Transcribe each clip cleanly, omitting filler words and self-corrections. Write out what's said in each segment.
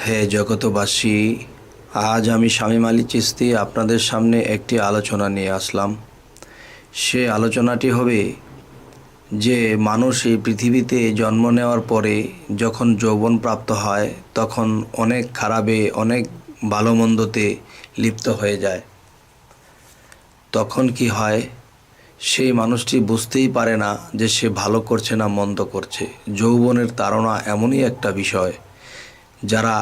হে জগতবাসী, আজ আমি শামীম আলী চিশতি আপনাদের সামনে একটি আলোচনা নিয়ে আসলাম। সে আলোচনাটি হবে যে মানুষ এই পৃথিবীতে জন্ম নেওয়ার পরে যখন যৌবন প্রাপ্ত হয় তখন অনেক খারাপে অনেক ভালো মন্দতে লিপ্ত হয়ে যায়। তখন কি হয়, সেই মানুষটি বুঝতেই পারে না যে সে ভালো করছে না মন্দ করছে। যৌবনের তাড়না এমনই একটা বিষয়, যারা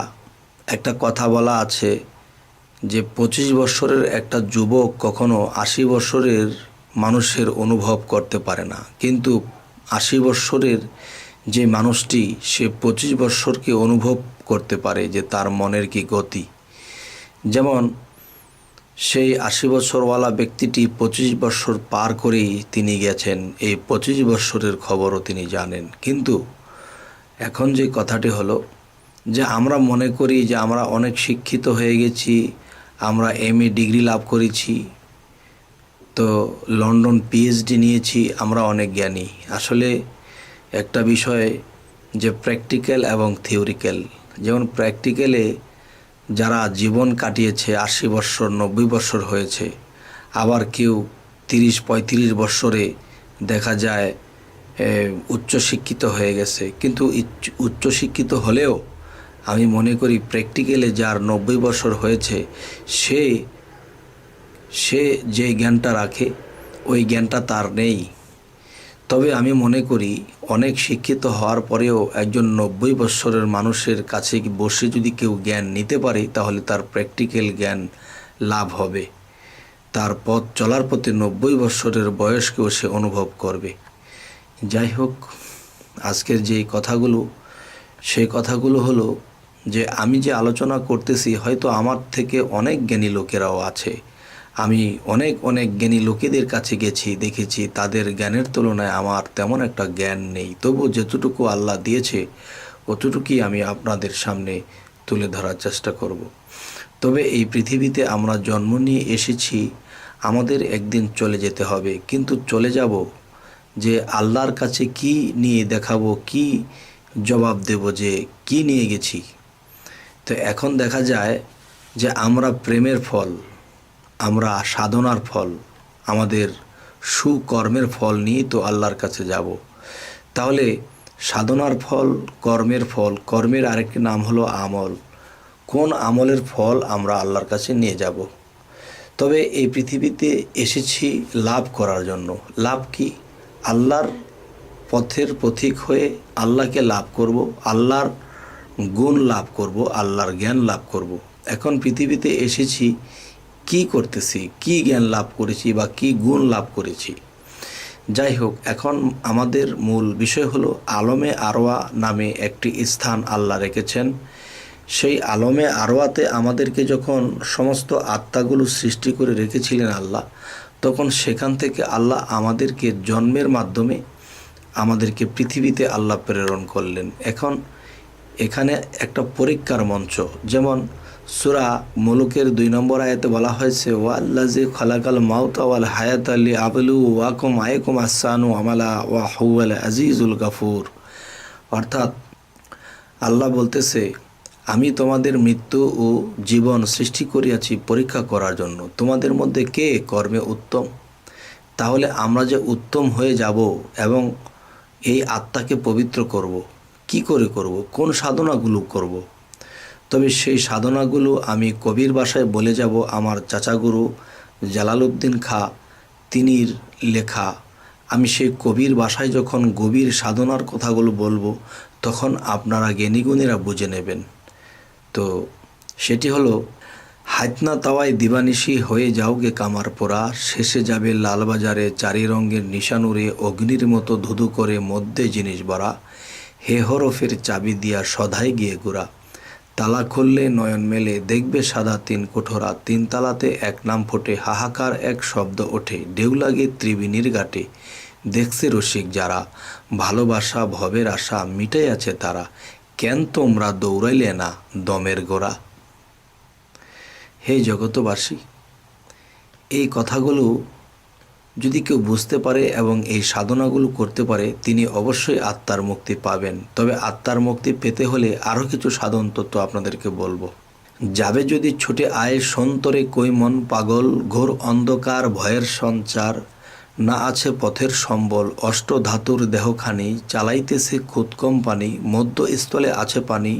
একটা কথা বলা আছে যে 25 বছরের একটা যুবক কখনো 80 বছরের মানুষের অনুভব করতে পারে না, কিন্তু 80 বছরের যে মানুষটি সে 25 বছরকে অনুভব করতে পারে যে তার মনের কি গতি। যেমন সেই 80 বছরওয়ালা ব্যক্তিটি 25 বছর পার করেই তিনি গেছেন, এই 25 বছরের খবরও তিনি জানেন। কিন্তু এখন যে কথাটি হলো যে আমরা মনে করি যে আমরা অনেক শিক্ষিত হয়ে গেছি, আমরা MA ডিগ্রি লাভ করেছি, তো লন্ডন PhD নিয়েছি, আমরা অনেক জ্ঞানী। আসলে একটা বিষয় যে প্র্যাকটিক্যাল এবং থিওরিক্যাল, যেমন প্র্যাকটিক্যালে যারা জীবন কাটিয়েছে 80 বছর 90 বছর হয়েছে, আবার কেউ 30-35 বছরে দেখা যায় উচ্চশিক্ষিত হয়ে গেছে। কিন্তু উচ্চশিক্ষিত হলেও আমি মনে করি প্র্যাকটিক্যালে যার 90 বছর হয়েছে সে যে জ্ঞানটা রাখে ওই জ্ঞানটা তার নেই। তবে আমি মনে করি অনেক শিক্ষিত হওয়ার পরেও একজন 90 বছরের মানুষের কাছে বসে যদি কেউ জ্ঞান নিতে পারে তাহলে তার প্র্যাকটিক্যাল জ্ঞান লাভ হবে, তার পথ চলার পথে 90 বছরের বয়সকেও সে অনুভব করবে। যাই হোক, আজকের যে কথাগুলো সেই কথাগুলো হলো যে আমি যে আলোচনা করতেছি হয়তো আমার থেকে অনেক জ্ঞানী লোকেরাও আছে, আমি অনেক জ্ঞানী লোকেদের কাছে গেছি, দেখেছি তাদের জ্ঞানের তুলনায় আমার তেমন একটা জ্ঞান নেই। তবু যতটুকু আল্লাহ দিয়েছে অতটুকুই আমি আপনাদের সামনে তুলে ধরার চেষ্টা করব। তবে এই পৃথিবীতে আমরা জন্ম নিয়ে এসেছি, আমাদের একদিন চলে যেতে হবে, কিন্তু চলে যাব যে আল্লাহর কাছে কি নিয়ে দেখাবো, কি জবাব দেব যে কি নিয়ে গেছি। তো এখন দেখা যায় যে আমরা প্রেমের ফল, আমরা সাধনার ফল, আমাদের সুকর্মের ফল নিয়ে তো আল্লাহর কাছে যাব। তাহলে সাধনার ফল, কর্মের ফল, কর্মের আরেকটি নাম হলো আমল, কোন আমলের ফল আমরা আল্লাহর কাছে নিয়ে যাব? তবে এই পৃথিবীতে এসেছি লাভ করার জন্য। লাভ কি? আল্লাহর পথের পথিক হয়ে আল্লাহকে লাভ করব, আল্লাহর গুণ লাভ করব, আল্লাহর জ্ঞান লাভ করব। এখন পৃথিবীতে এসেছি কি করতেছি, কি জ্ঞান লাভ করেছি বা কি গুণ লাভ করেছি? যাই হোক, এখন আমাদের মূল বিষয় হলো আলমে আরওয়া নামে একটি স্থান আল্লাহ রেখেছেন। সেই আলমে আরওয়াতে আমাদেরকে যখন সমস্ত আত্মাগুলো সৃষ্টি করে রেখেছিলেন আল্লাহ, তখন সেখান থেকে আল্লাহ আমাদেরকে জন্মের মাধ্যমে আমাদেরকে পৃথিবীতে আল্লাহ প্রেরণ করলেন। এখন এখানে একটা পরীক্ষার মঞ্চ, যেমন সূরা মুলুকের 2 নম্বর আয়াতে বলা হয়েছে ওয়াল্লাযী খালাকাল মাউতা ওয়াল হায়াতা লিয়াবলুয়াকুম আইয়াকুম আহসানু আমালা ওয়া হুয়াল আজিজুল গাফুর। অর্থাৎ আল্লাহ বলতেছে, আমি তোমাদের মৃত্যু ও জীবন সৃষ্টি করিয়াছি পরীক্ষা করার জন্য, তোমাদের মধ্যে কে কর্মে উত্তম। তাহলে আমরা যে উত্তম হয়ে যাব এবং এই আত্মাকে পবিত্র করব, কি করে করব, কোন সাধনাগুলো করব? তবে সেই সাধনাগুলো আমি কবির ভাষায় বলে যাব, আমার চাচাগুরু জালালউদ্দিন খাঁ তিনির লেখা। আমি সেই কবির ভাষায় যখন গভীর সাধনার কথাগুলো বলবো তখন আপনারা জ্ঞানীগুণীরা বুঝে নেবেন। তো সেটি হলো, হাতনা তাওয়ায় দিবানিশি হয়ে যাওগে কামার পোড়া, শেষে যাবে লালবাজারে চারি রঙের নিশানুরে, অগ্নির মতো ধুধু করে মধ্যে জিনিস ভরা, হে হরফের চাবি দিয়া সধাই গিয়ে গুড়া, তালা খুললে নয়ন মেলে দেখবে সাদা 3 কোঠরা, 3 তালাতে এক নাম ফোটে, হাহাকার এক শব্দ ওঠে, ঢেউ লাগে ত্রিবেণীর ঘাটে, দেখছে রসিক যারা, ভালোবাসা ভবের আশা মিটাই আছে তারা, কেন তোমরা দৌড়াইলে না দমের গোড়া। হে জগতবাসী, এই কথাগুলো যদি কেউ বুঝতে পারে এবং এই সাধনাগুলো করতে পারে, তিনি অবশ্যই আত্মার মুক্তি পাবেন। তবে আত্মার মুক্তি পেতে হলে আরও কিছু সাধন তত্ত্ব আপনাদেরকে বলবো। যাবে যদি ছুটে আয় সন্তরে কই মন পাগল, ঘোর অন্ধকার ভয়ের সঞ্চার, না আছে পথের সম্বল, অষ্ট ধাতুর দেহখানি, চালাইতেছে খুদ কোম্পানি, মধ্যস্থলে আছে পানি,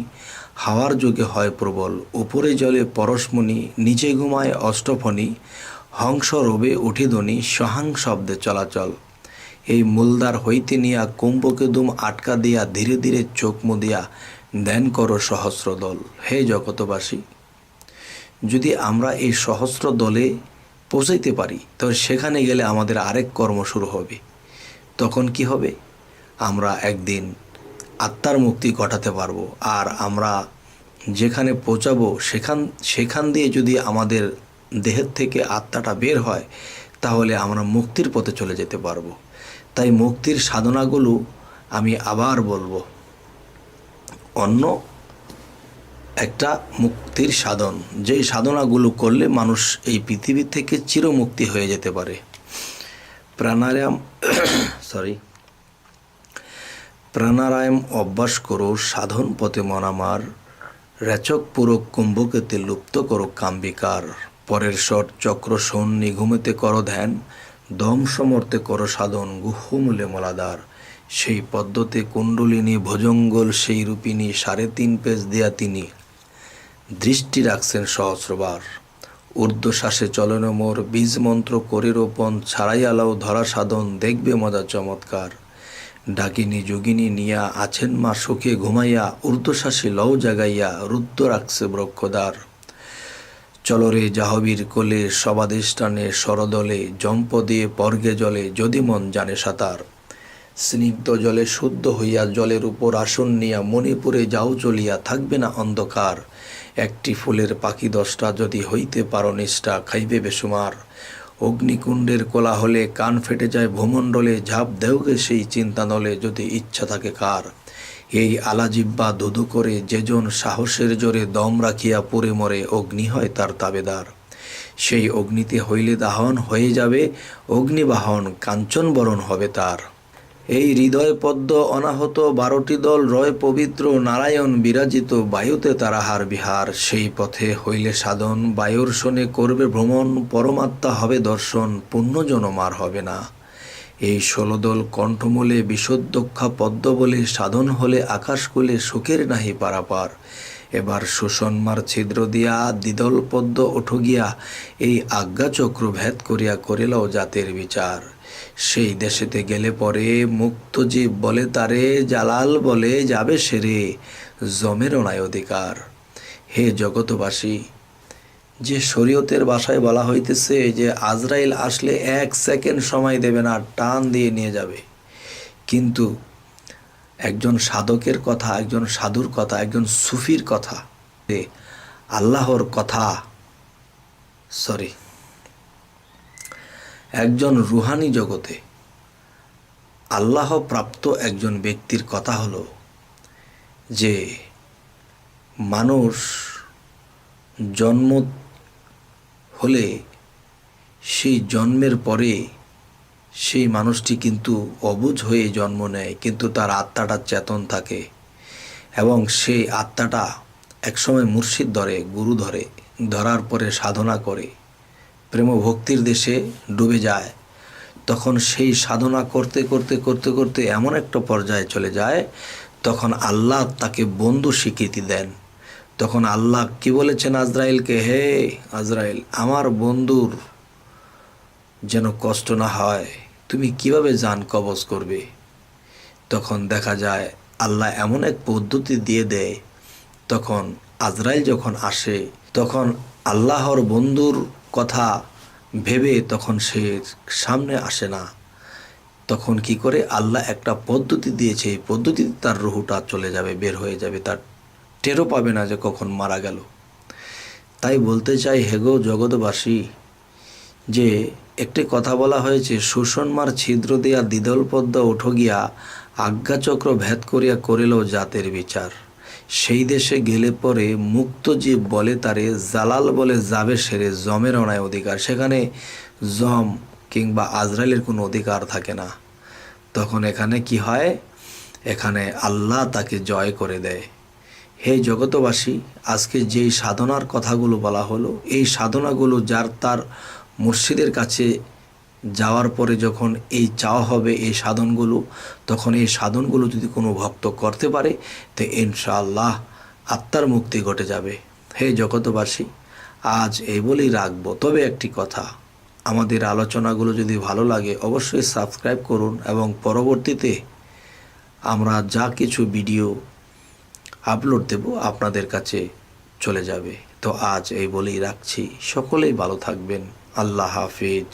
হাওয়ার যোগে হয় প্রবল, উপরে জলে পরশমণি, নিচে ঘুমায় অষ্টফণি, হংস রবে উঠিধ্বনি, সহাং শব্দে চলাচল, এই মূলদার হইতে নিয়া কুম্ভকে দুম আটকা দিয়া, ধীরে ধীরে চোখ মুদিয়া ধ্যান করো সহস্র দল। হে জগতবাসী, যদি আমরা এই সহস্র দলে পৌঁছাইতে পারি, তবে সেখানে গেলে আমাদের আরেক কর্ম শুরু হবে। তখন কি হবে? আমরা একদিন আত্মার মুক্তি ঘটাতে পারবো। আর আমরা যেখানে পৌঁছাবো সেখান দিয়ে যদি আমাদের দেহের থেকে আত্মাটা বের হয়, তাহলে আমরা মুক্তির পথে চলে যেতে পারবো। তাই মুক্তির সাধনাগুলো আমি আবার বলবো, অন্য একটা মুক্তির সাধন, যেই সাধনাগুলো করলে মানুষ এই পৃথিবী থেকে চিরমুক্তি হয়ে যেতে পারে। প্রাণায়াম অভ্যাস করো, সাধন পথে মন আমার, রেচক পুরো কুম্ভকেতে লুপ্ত করো কাম্বিকার, পরের শট চক্র শোন নিঘুমেতে করো ধ্যান, দম সমর্থে করো সাধন গুহমূলে মলাদার, সেই পদ্মতে কুণ্ডলিনী ভোজঙ্গল সেই রূপিণী, 3.5 পেজ দেয়া তিনি দৃষ্টি রাখছেন সহস্রবার, ঊর্ধ্বশ্বাসে চলন মোর, বীজ মন্ত্র করে রোপণ, ছাড়াই আলাও ধরা সাধন, দেখবে মজা চমৎকার, ডাকিনী যোগিনী নিয়া আছেন মা সুখে ঘুমাইয়া, ঊর্ধ্বশ্বাসে লও জাগাইয়া, রুদ্ধ রাখছে ব্রক্ষদার, চলরে জাহবীর কোলে সবাদিষ্ঠানে সরদলে, জম্প দিয়ে পর্গে জলে যদি মন জানে সাঁতার, স্নিগ্ধ জলে শুদ্ধ হইয়া জলের উপর আসন নিয়া, মণিপুরে যাও চলিয়া থাকবে না অন্ধকার, একটি ফুলের পাখি 10টা যদি হইতে পারো নিষ্ঠা, খাইবে বেসুমার, অগ্নিকুণ্ডের কোলাহলে কান ফেটে যায় ভূমণ্ডলে, ঝাঁপ দেওগে সেই চিন্তা নলে যদি ইচ্ছা থাকে কার, এই আলাজিব্বা ধুধু করে যেজন সাহসের জোরে দম রাখিয়া পুড়ে মরে, অগ্নি হয় তার তাবেদার, সেই অগ্নিতে হইলে দাহন হয়ে যাবে অগ্নিবাহন, কাঞ্চন বরণ হবে তার, এই হৃদয় পদ্ম অনাহত 12টি দল, রয় পবিত্র নারায়ণ বিরাজিত, বায়ুতে তারাহার বিহার, সেই পথে হইলে সাধন, বায়ুর শোনে করবে ভ্রমণ, পরমাত্মা হবে দর্শন, পুণ্যজনম আর হবে না, এই 16 দল কণ্ঠমূলে বিশুদ্ধক্ষা পদ্ম বলে, সাধন হলে আকাশকুলে সুখের নাহি পারাপার, এবার শোষণমার ছিদ্র দিয়া দ্বিদল পদ্ম ওঠো গিয়া, এই আজ্ঞাচক্র ভেদ করিয়া করিলাও জাতের বিচার, সেই দেশেতে গেলে পরে মুক্ত জীব বলে তারে, জালাল বলে যাবে সেরে জমের নাই অধিকার। হে জগতবাসী, যে শরীয়তের ভাষায় বলা হইতেছে যে আজরাইল আসলে 1 সেকেন্ড সময় দেবে না, টান দিয়ে নিয়ে যাবে, কিন্তু একজন সাধকের কথা, একজন সাধুর কথা, একজন সুফির কথা, আল্লাহর কথা, একজন রুহানি জগতে আল্লাহ প্রাপ্ত একজন ব্যক্তির কথা হলো যে মানুষ জন্ম হলে সেই জন্মের পরে সেই মানুষটি কিন্তু অবুঝ হয়ে জন্ম নেয়, কিন্তু তার আত্মাটা চেতন থাকে এবং সেই আত্মাটা একসময় মুর্শিদ ধরে, গুরু ধরে, ধরার পরে সাধনা করে প্রেম ভক্তির দেশে ডুবে যায়। তখন সেই সাধনা করতে করতে করতে করতে এমন একটা পর্যায়ে চলে যায়, তখন আল্লাহ তাকে বন্ধু স্বীকৃতি দেন। তখন আল্লাহ কি বলেছেন আজরাইলকে, হে আজরাইল, আমার বন্ধুর যেন কষ্ট না হয়, তুমি কিভাবে জান কবজ করবে? তখন দেখা যায় আল্লাহ এমন এক পদ্ধতি দিয়ে দেয়, তখন আজরাইল যখন আসে তখন আল্লাহর বন্ধুর কথা ভেবে তখন সে সামনে আসে না। তখন কি করে, আল্লাহ একটা পদ্ধতি দিয়েছে, এই পদ্ধতিতে তার রুহুটা চলে যাবে, বের হয়ে যাবে, তার টেরও পাবে না যে কখন মারা গেল। তাই বলতে চাই, হেগো জগৎবাসী, যে একটি কথা বলা হয়েছে, শোষণমার ছিদ্র দিয়া দ্বিদল পদ্ম ওঠো গিয়া, আজ্ঞাচক্র ভেদ করিয়া করিল জাতের বিচার, সেই দেশে গেলে পরে মুক্ত জীব বলে তারে, জালাল বলে যাবে সেরে জমের অনায় অধিকার। সেখানে জম কিংবা আজরাইলের কোনো অধিকার থাকে না। তখন এখানে কি হয়, এখানে আল্লাহ তাকে জয় করে দেয়। হে জগতবাসী, আজকে যেই সাধনার কথাগুলো বলা হলো, এই সাধনাগুলো যার তার মুর্শিদের কাছে যাওয়ার পরে যখন এই চাওয়া হবে এই সাধনগুলো, তখন এই সাধনগুলো যদি কোনো ভক্ত করতে পারে তো ইনশাআল্লাহ আত্মার মুক্তি ঘটে যাবে। হে জগতবাসী, আজ এই বলেই রাখবো। তবে একটি কথা, আমাদের আলোচনাগুলো যদি ভালো লাগে অবশ্যই সাবস্ক্রাইব করুন এবং পরবর্তীতে আমরা যা কিছু ভিডিও আপলোড দেব আপনাদের কাছে চলে যাবে। তো আজ এই বলেই রাখছি, সকলেই ভালো থাকবেন। আল্লাহ হাফিজ।